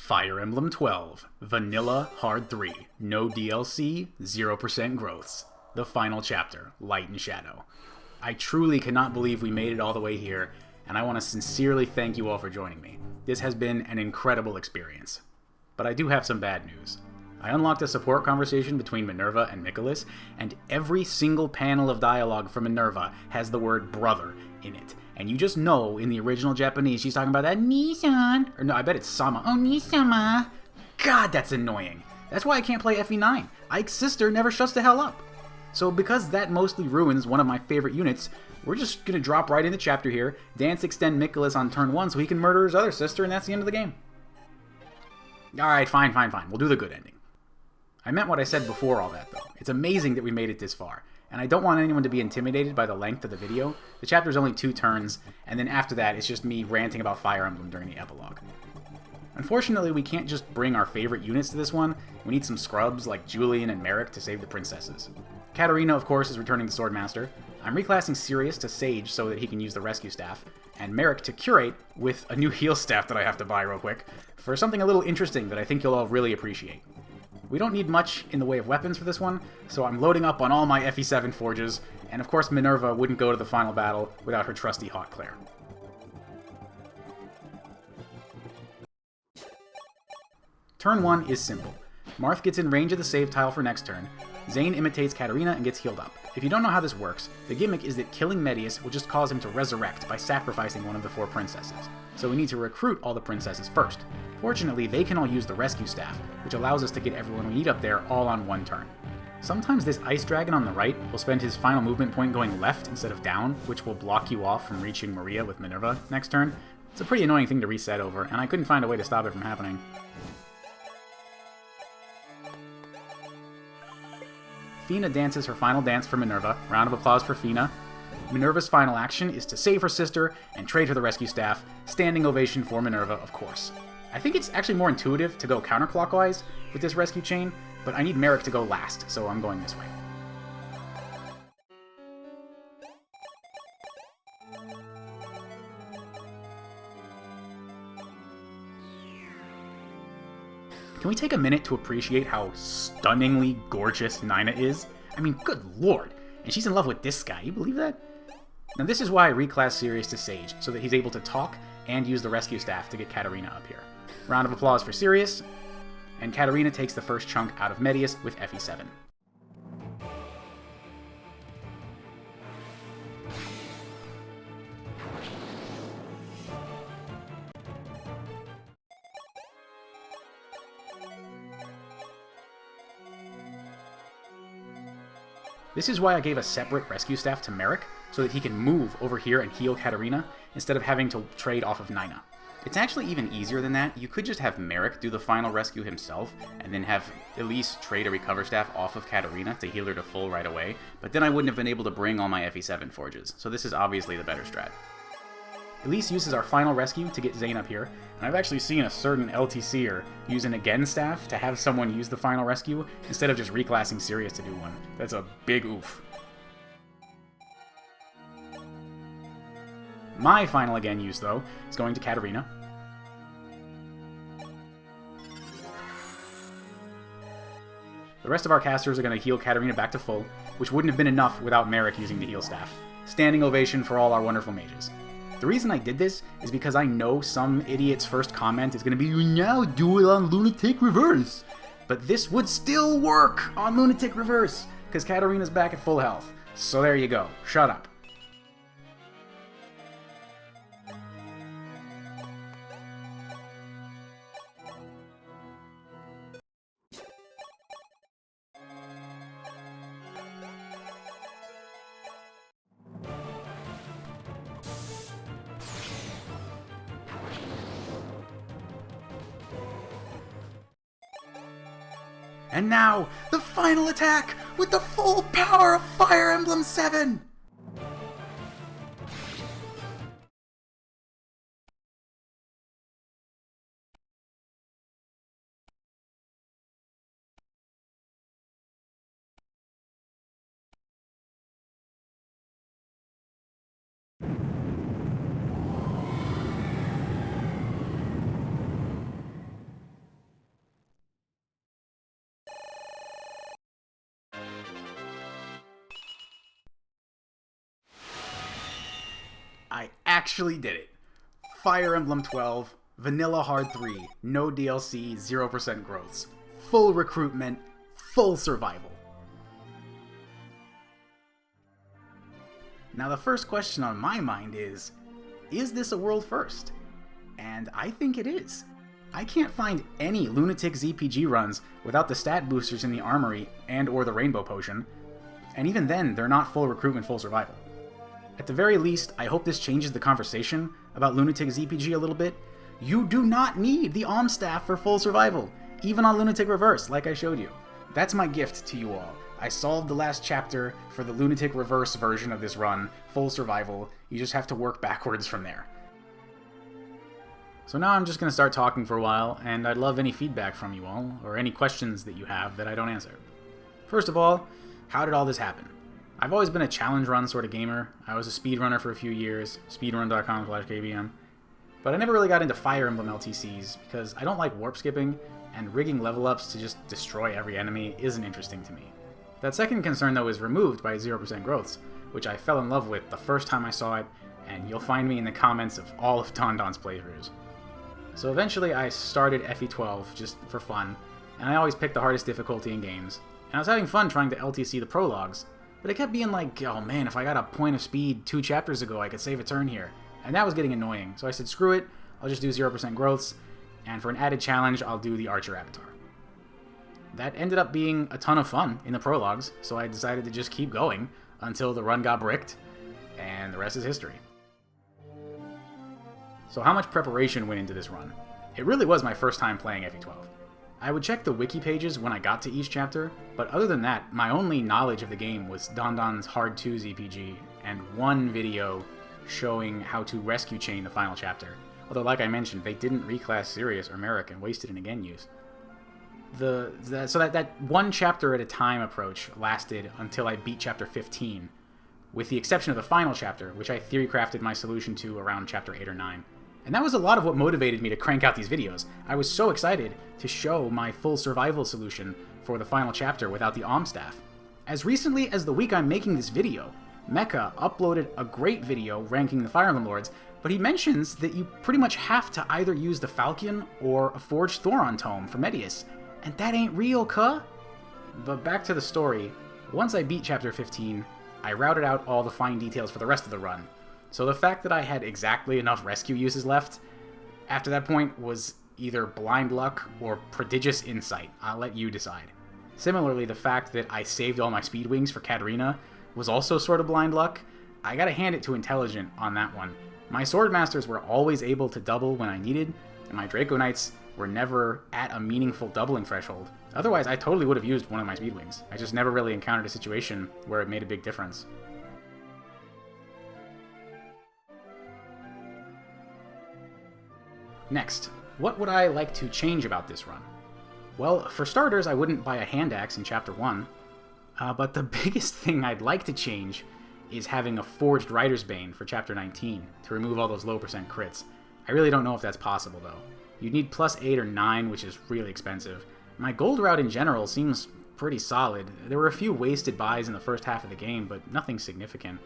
Fire Emblem 12, Vanilla Hard 3, no DLC, 0% growths. The final chapter, Light and Shadow. I truly cannot believe we made it all the way here, and I want to sincerely thank you all for joining me. This has been an incredible experience. But I do have some bad news. I unlocked a support conversation between Minerva and Nicholas, and every single panel of dialogue from Minerva has the word brother in it. And you just know in the original Japanese she's talking about that Nissan. Or no, I bet it's Sama. Oh, Nisama. God, that's annoying. That's why I can't play FE9. Ike's sister never shuts the hell up. So because that mostly ruins one of my favorite units, we're just going to drop right into chapter here, dance extend Nicholas on turn 1 so he can murder his other sister, and that's the end of the game. Alright, fine. We'll do the good ending. I meant what I said before all that, though. It's amazing that we made it this far. And I don't want anyone to be intimidated by the length of the video. The chapter's only 2 turns, and then after that, it's just me ranting about Fire Emblem during the epilogue. Unfortunately, we can't just bring our favorite units to this one. We need some scrubs like Julian and Merrick to save the princesses. Katarina, of course, is returning to Swordmaster. I'm reclassing Sirius to Sage so that he can use the rescue staff, and Merrick to Curate with a new heal staff that I have to buy real quick, for something a little interesting that I think you'll all really appreciate. We don't need much in the way of weapons for this one, so I'm loading up on all my FE7 forges, and of course Minerva wouldn't go to the final battle without her trusty Hot Claire. Turn 1 is simple. Marth gets in range of the save tile for next turn, Zane imitates Katarina and gets healed up. If you don't know how this works, the gimmick is that killing Medius will just cause him to resurrect by sacrificing one of the 4 princesses. So we need to recruit all the princesses first. Fortunately, they can all use the rescue staff, which allows us to get everyone we need up there all on one turn. Sometimes this ice dragon on the right will spend his final movement point going left instead of down, which will block you off from reaching Maria with Minerva next turn. It's a pretty annoying thing to reset over, and I couldn't find a way to stop it from happening. Fina dances her final dance for Minerva. Round of applause for Fina. Minerva's final action is to save her sister and trade her the rescue staff. Standing ovation for Minerva, of course. I think it's actually more intuitive to go counterclockwise with this rescue chain, but I need Merrick to go last, so I'm going this way. Can we take a minute to appreciate how stunningly gorgeous Nina is? I mean, good lord. And she's in love with this guy, you believe that? Now this is why I reclassed Sirius to Sage, so that he's able to talk and use the rescue staff to get Katarina up here. Round of applause for Sirius, and Katarina takes the first chunk out of Medius with FE7. This is why I gave a separate rescue staff to Merrick, so that he can move over here and heal Katarina, instead of having to trade off of Nina. It's actually even easier than that. You could just have Merrick do the final rescue himself, and then have Elise trade a recover staff off of Katarina to heal her to full right away, but then I wouldn't have been able to bring all my FE7 forges, so this is obviously the better strat. Elise uses our final rescue to get Zane up here, and I've actually seen a certain LTCer use an again staff to have someone use the final rescue instead of just reclassing Sirius to do one. That's a big oof. My final again use, though, is going to Katarina. The rest of our casters are going to heal Katarina back to full, which wouldn't have been enough without Merrick using the heal staff. Standing ovation for all our wonderful mages. The reason I did this is because I know some idiot's first comment is going to be, "You now do it on Lunatic Reverse." But this would still work on Lunatic Reverse, because Katarina's back at full health. So there you go. Shut up. And now, the final attack with the full power of Fire Emblem 7! I actually did it. Fire Emblem 12, Vanilla Hard 3, no DLC, 0% growths. Full recruitment, full survival. Now the first question on my mind is this a world first? And I think it is. I can't find any Lunatic ZPG runs without the stat boosters in the armory and or the rainbow potion, and even then they're not full recruitment, full survival. At the very least, I hope this changes the conversation about Lunatic ZPG a little bit. You do not need the Alm Staff for full survival, even on Lunatic Reverse, like I showed you. That's my gift to you all. I solved the last chapter for the Lunatic Reverse version of this run, full survival. You just have to work backwards from there. So now I'm just going to start talking for a while, and I'd love any feedback from you all, or any questions that you have that I don't answer. First of all, how did all this happen? I've always been a challenge run sort of gamer. I was a speedrunner for a few years, speedrun.com/KBM. But I never really got into Fire Emblem LTCs because I don't like warp skipping, and rigging level ups to just destroy every enemy isn't interesting to me. That second concern though is removed by 0% growths, which I fell in love with the first time I saw it, and you'll find me in the comments of all of Don's playthroughs. So eventually I started FE12 just for fun, and I always picked the hardest difficulty in games, and I was having fun trying to LTC the prologues, but it kept being like, oh man, if I got a point of speed 2 chapters ago, I could save a turn here. And that was getting annoying, so I said, screw it, I'll just do 0% growths, and for an added challenge, I'll do the Archer Avatar. That ended up being a ton of fun in the prologues, so I decided to just keep going until the run got bricked, and the rest is history. So how much preparation went into this run? It really was my first time playing FE12. I would check the wiki pages when I got to each chapter, but other than that, my only knowledge of the game was Don's Hard 2 ZPG, and one video showing how to rescue chain the final chapter. Although, like I mentioned, they didn't reclass Sirius or Merrick and wasted an again use. So that one chapter at a time approach lasted until I beat chapter 15, with the exception of the final chapter, which I theory crafted my solution to around chapter 8 or 9. And that was a lot of what motivated me to crank out these videos. I was so excited to show my full survival solution for the final chapter without the Alm Staff. As recently as the week I'm making this video, Mekkah uploaded a great video ranking the Fire Emblem Lords, but he mentions that you pretty much have to either use the Falcon or a Forged Thoron tome for Medius, and that ain't real, cuh? But back to the story. Once I beat chapter 15, I routed out all the fine details for the rest of the run. So the fact that I had exactly enough rescue uses left after that point was either blind luck or prodigious insight. I'll let you decide. Similarly, the fact that I saved all my speed wings for Katarina was also sort of blind luck. I gotta hand it to Intelligent on that one. My swordmasters were always able to double when I needed, and my Draco Knights were never at a meaningful doubling threshold. Otherwise, I totally would have used one of my speed wings. I just never really encountered a situation where it made a big difference. Next, what would I like to change about this run? Well, for starters, I wouldn't buy a hand axe in chapter 1, but the biggest thing I'd like to change is having a Forged Rider's Bane for chapter 19 to remove all those low percent crits. I really don't know if that's possible though. You'd need plus 8 or 9, which is really expensive. My gold route in general seems pretty solid. There were a few wasted buys in the first half of the game, but nothing significant.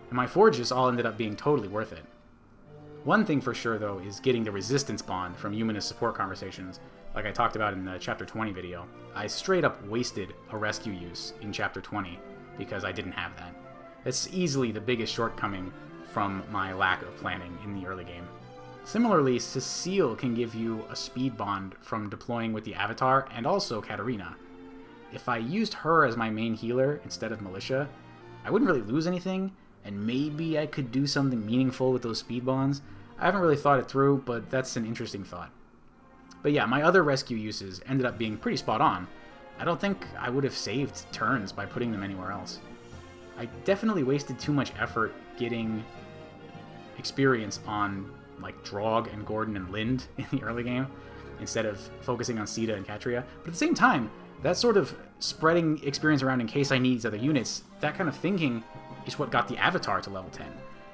And my forges all ended up being totally worth it. One thing for sure though is getting the resistance bond from Yumina's support conversations, like I talked about in the chapter 20 video. I straight up wasted a rescue use in chapter 20 because I didn't have that. It's easily the biggest shortcoming from my lack of planning in the early game. Similarly, Cecile can give you a speed bond from deploying with the Avatar and also Katarina. If I used her as my main healer instead of Malicia, I wouldn't really lose anything, and maybe I could do something meaningful with those speed bonds. I haven't really thought it through, but that's an interesting thought. But yeah, my other rescue uses ended up being pretty spot on. I don't think I would have saved turns by putting them anywhere else. I definitely wasted too much effort getting experience on like Draug and Gordon and Lind in the early game, instead of focusing on Sita and Katria. But at the same time, that sort of spreading experience around in case I need these other units, that kind of thinking is what got the Avatar to level 10.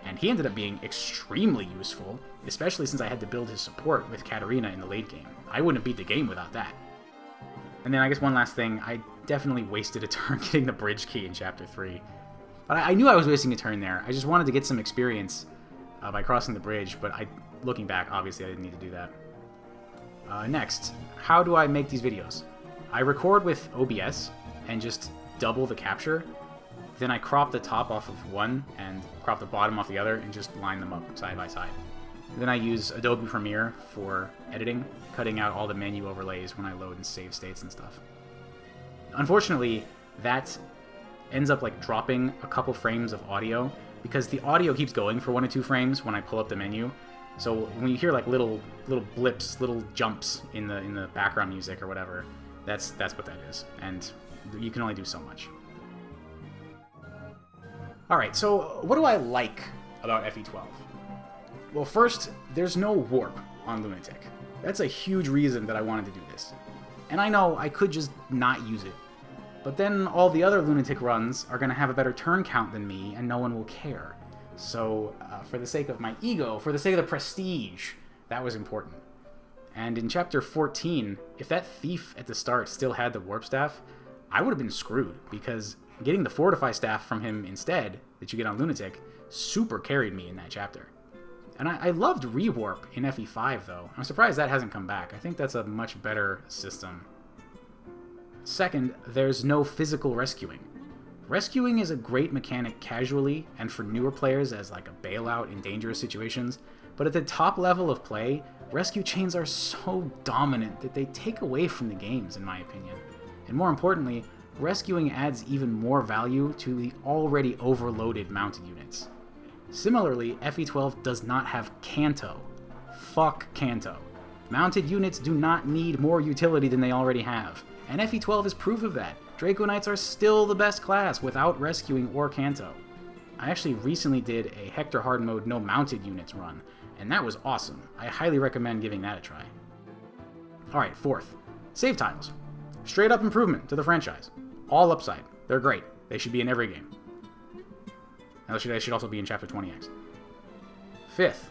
And he ended up being extremely useful, especially since I had to build his support with Katarina in the late game. I wouldn't have beat the game without that. And then I guess one last thing, I definitely wasted a turn getting the bridge key in chapter 3. But I knew I was wasting a turn there. I just wanted to get some experience by crossing the bridge, but looking back, obviously I didn't need to do that. Next, how do I make these videos? I record with OBS and just double the capture. Then I crop the top off of one and crop the bottom off the other and just line them up side by side. Then I use Adobe Premiere for editing, cutting out all the menu overlays when I load and save states and stuff. Unfortunately, that ends up like dropping a couple frames of audio because the audio keeps going for 1 or 2 frames when I pull up the menu. So when you hear like little blips, little jumps in the background music or whatever, that's what that is, and you can only do so much. All right, so what do I like about FE12? Well, first, there's no warp on Lunatic. That's a huge reason that I wanted to do this. And I know I could just not use it. But then all the other Lunatic runs are going to have a better turn count than me, and no one will care. So, for the sake of my ego, for the sake of the prestige, that was important. And in Chapter 14, if that thief at the start still had the warp staff, I would have been screwed, because getting the Fortify staff from him instead, that you get on Lunatic, super carried me in that chapter. And I loved Rewarp in FE5, though. I'm surprised that hasn't come back. I think that's a much better system. Second, there's no physical rescuing. Rescuing is a great mechanic casually and for newer players as like a bailout in dangerous situations, but at the top level of play, rescue chains are so dominant that they take away from the games, in my opinion. And more importantly, rescuing adds even more value to the already overloaded mounted units. Similarly, FE12 does not have Canto. Fuck Canto. Mounted units do not need more utility than they already have, and FE12 is proof of that. Draco Knights are still the best class without rescuing or Canto. I actually recently did a Hector hard mode no mounted units run, and that was awesome. I highly recommend giving that a try. Alright, fourth, save tiles. Straight up improvement to the franchise. All upside. They're great. They should be in every game. Now, they should also be in Chapter 20X. Fifth,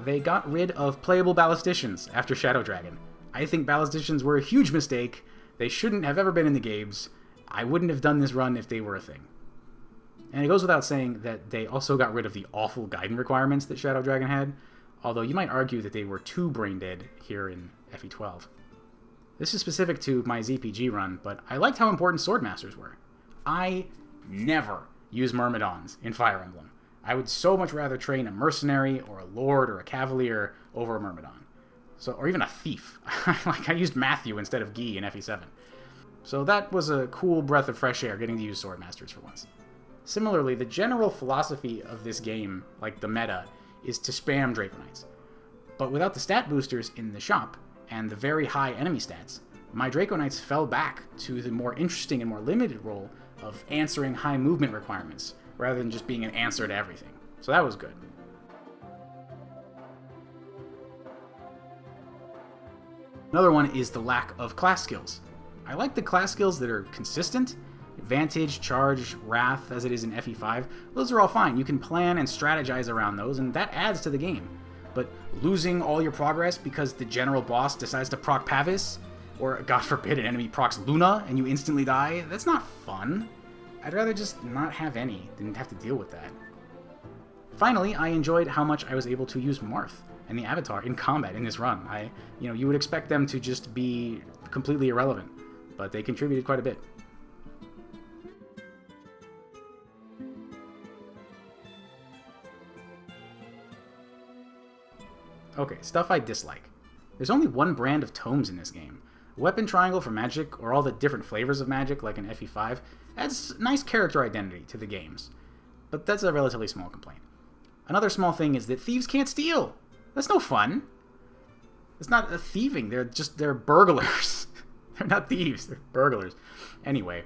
they got rid of playable ballisticians after Shadow Dragon. I think ballisticians were a huge mistake. They shouldn't have ever been in the games. I wouldn't have done this run if they were a thing. And it goes without saying that they also got rid of the awful guidance requirements that Shadow Dragon had, although you might argue that they were too brain dead here in FE12. This is specific to my ZPG run, but I liked how important swordmasters were. I never use Myrmidons in Fire Emblem. I would so much rather train a mercenary or a lord or a cavalier over a Myrmidon. Or even a thief. Like I used Matthew instead of Guy in FE7. So that was a cool breath of fresh air getting to use swordmasters for once. Similarly, the general philosophy of this game, like the meta, is to spam Draco Knights. But without the stat boosters in the shop, and the very high enemy stats, my Draco Knights fell back to the more interesting and more limited role of answering high movement requirements, rather than just being an answer to everything. So that was good. Another one is the lack of class skills. I like the class skills that are consistent. Vantage, Charge, Wrath, as it is in FE5, those are all fine. You can plan and strategize around those, and that adds to the game. But losing all your progress because the general boss decides to proc Pavis, or God forbid an enemy procs Luna and you instantly die, that's not fun. I'd rather just not have any than have to deal with that. Finally, I enjoyed how much I was able to use Marth and the Avatar in combat in this run. You would expect them to just be completely irrelevant, but they contributed quite a bit. Okay, stuff I dislike. There's only one brand of tomes in this game. Weapon Triangle for magic, or all the different flavors of magic like in FE5, adds nice character identity to the games. But that's a relatively small complaint. Another small thing is that thieves can't steal. That's no fun. It's not a thieving, they're burglars. They're not thieves, they're burglars. Anyway,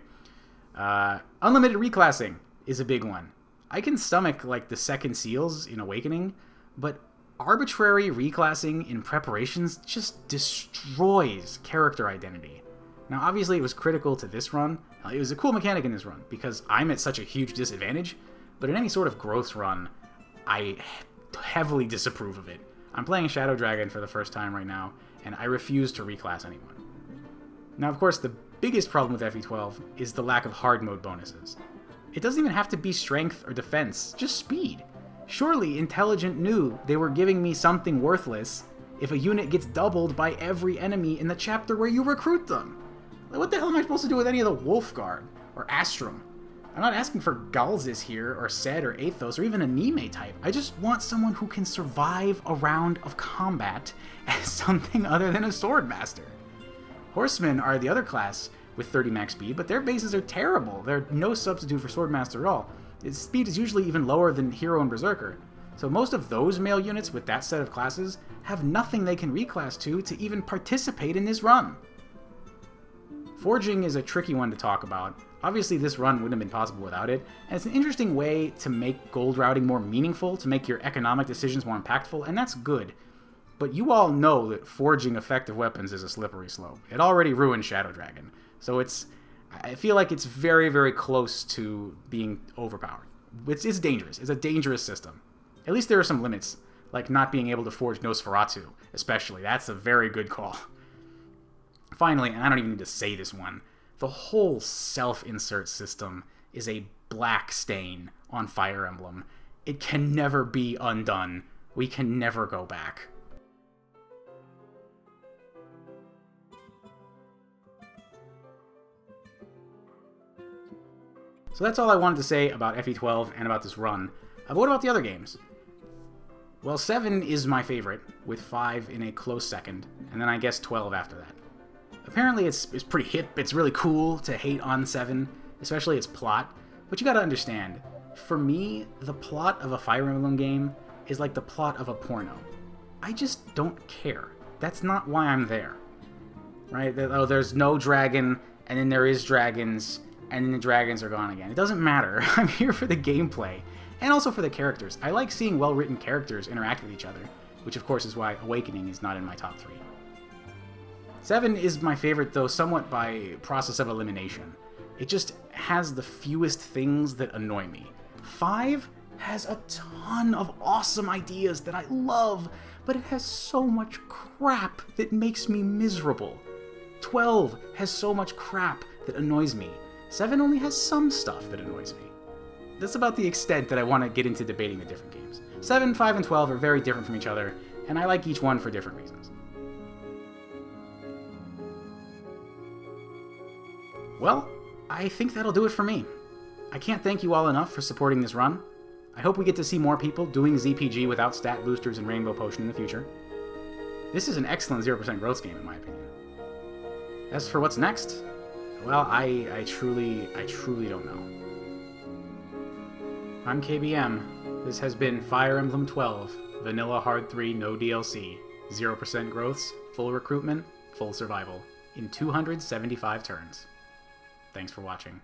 unlimited reclassing is a big one. I can stomach like the second seals in Awakening, but arbitrary reclassing in preparations just destroys character identity. Now, obviously, it was critical to this run. It was a cool mechanic in this run, because I'm at such a huge disadvantage, but in any sort of growth run, I heavily disapprove of it. I'm playing Shadow Dragon for the first time right now, and I refuse to reclass anyone. Now, of course, the biggest problem with FE12 is the lack of hard mode bonuses. It doesn't even have to be strength or defense, just speed. Surely Intelligent knew they were giving me something worthless if a unit gets doubled by every enemy in the chapter where you recruit them. Like, what the hell am I supposed to do with any of the Wolfguard or Astrum? I'm not asking for Galzis here, or Sed, or Athos, or even a Nime type. I just want someone who can survive a round of combat as something other than a swordmaster. Horsemen are the other class with 30 max speed, but their bases are terrible. They're no substitute for swordmaster at all. Its speed is usually even lower than Hero and Berserker. So most of those male units with that set of classes have nothing they can reclass to even participate in this run. Forging is a tricky one to talk about. Obviously this run wouldn't have been possible without it, and it's an interesting way to make gold routing more meaningful, to make your economic decisions more impactful, and that's good. But you all know that forging effective weapons is a slippery slope. It already ruined Shadow Dragon, so I feel like it's very, very close to being overpowered. It's dangerous. It's a dangerous system. At least there are some limits, like not being able to forge Nosferatu, especially. That's a very good call. Finally, and I don't even need to say this one, the whole self-insert system is a black stain on Fire Emblem. It can never be undone. We can never go back. So that's all I wanted to say about FE12 and about this run. But what about the other games? Well, 7 is my favorite, with 5 in a close second, and then I guess 12 after that. Apparently it's pretty hip, it's really cool to hate on 7, especially its plot, but you gotta understand, for me, the plot of a Fire Emblem game is like the plot of a porno. I just don't care. That's not why I'm there. Right? Oh, there's no dragon, and then there is dragons, and then the dragons are gone again. It doesn't matter. I'm here for the gameplay, and also for the characters. I like seeing well-written characters interact with each other, which of course is why Awakening is not in my top 3. 7 is my favorite, though somewhat by process of elimination. It just has the fewest things that annoy me. 5 has a ton of awesome ideas that I love, but it has so much crap that makes me miserable. 12 has so much crap that annoys me. 7 only has some stuff that annoys me. That's about the extent that I want to get into debating the different games. 7, 5, and 12 are very different from each other, and I like each one for different reasons. Well, I think that'll do it for me. I can't thank you all enough for supporting this run. I hope we get to see more people doing ZPG without stat boosters and Rainbow Potion in the future. This is an excellent 0% growth game in my opinion. As for what's next, well, I truly don't know. I'm KBM. This has been Fire Emblem 12, Vanilla Hard 3, no DLC, 0% growths, full recruitment, full survival, in 275 turns. Thanks for watching.